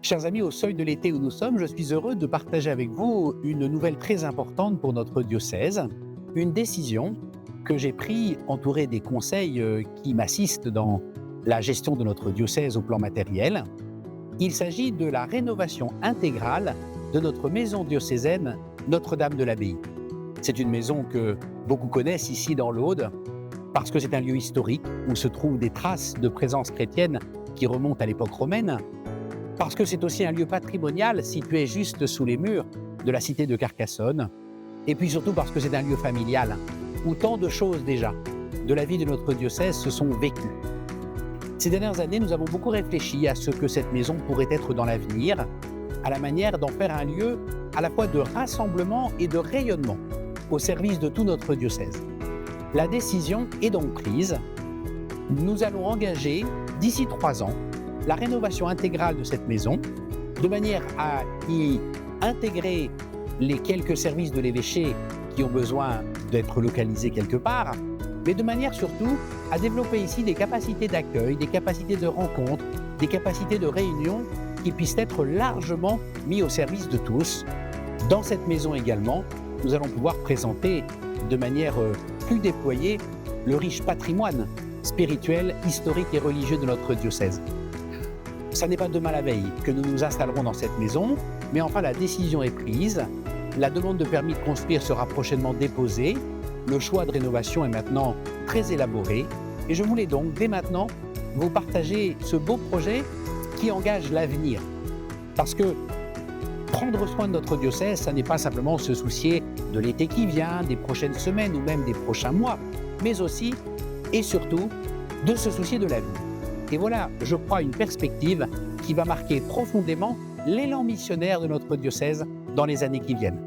Chers amis, au seuil de l'été où nous sommes, je suis heureux de partager avec vous une nouvelle très importante pour notre diocèse, une décision que j'ai prise entourée des conseils qui m'assistent dans la gestion de notre diocèse au plan matériel. Il s'agit de la rénovation intégrale de notre maison diocésaine Notre-Dame de l'Abbaye. C'est une maison que beaucoup connaissent ici dans l'Aude parce que c'est un lieu historique où se trouvent des traces de présence chrétienne qui remontent à l'époque romaine, parce que c'est aussi un lieu patrimonial situé juste sous les murs de la cité de Carcassonne, et puis surtout parce que c'est un lieu familial où tant de choses déjà de la vie de notre diocèse se sont vécues. Ces dernières années, nous avons beaucoup réfléchi à ce que cette maison pourrait être dans l'avenir, à la manière d'en faire un lieu à la fois de rassemblement et de rayonnement au service de tout notre diocèse. La décision est donc prise. Nous allons engager d'ici 3 ans la rénovation intégrale de cette maison, de manière à y intégrer les quelques services de l'évêché qui ont besoin d'être localisés quelque part, mais de manière surtout à développer ici des capacités d'accueil, des capacités de rencontre, des capacités de réunion qui puissent être largement mis au service de tous. Dans cette maison également, nous allons pouvoir présenter de manière plus déployée le riche patrimoine spirituel, historique et religieux de notre diocèse. Ça n'est pas demain la veille que nous nous installerons dans cette maison, mais enfin la décision est prise. La demande de permis de construire sera prochainement déposée. Le choix de rénovation est maintenant très élaboré. Et je voulais donc dès maintenant vous partager ce beau projet qui engage l'avenir. Parce que prendre soin de notre diocèse, ça n'est pas simplement se soucier de l'été qui vient, des prochaines semaines ou même des prochains mois, mais aussi et surtout de se soucier de l'avenir. Et voilà, je crois, une perspective qui va marquer profondément l'élan missionnaire de notre diocèse dans les années qui viennent.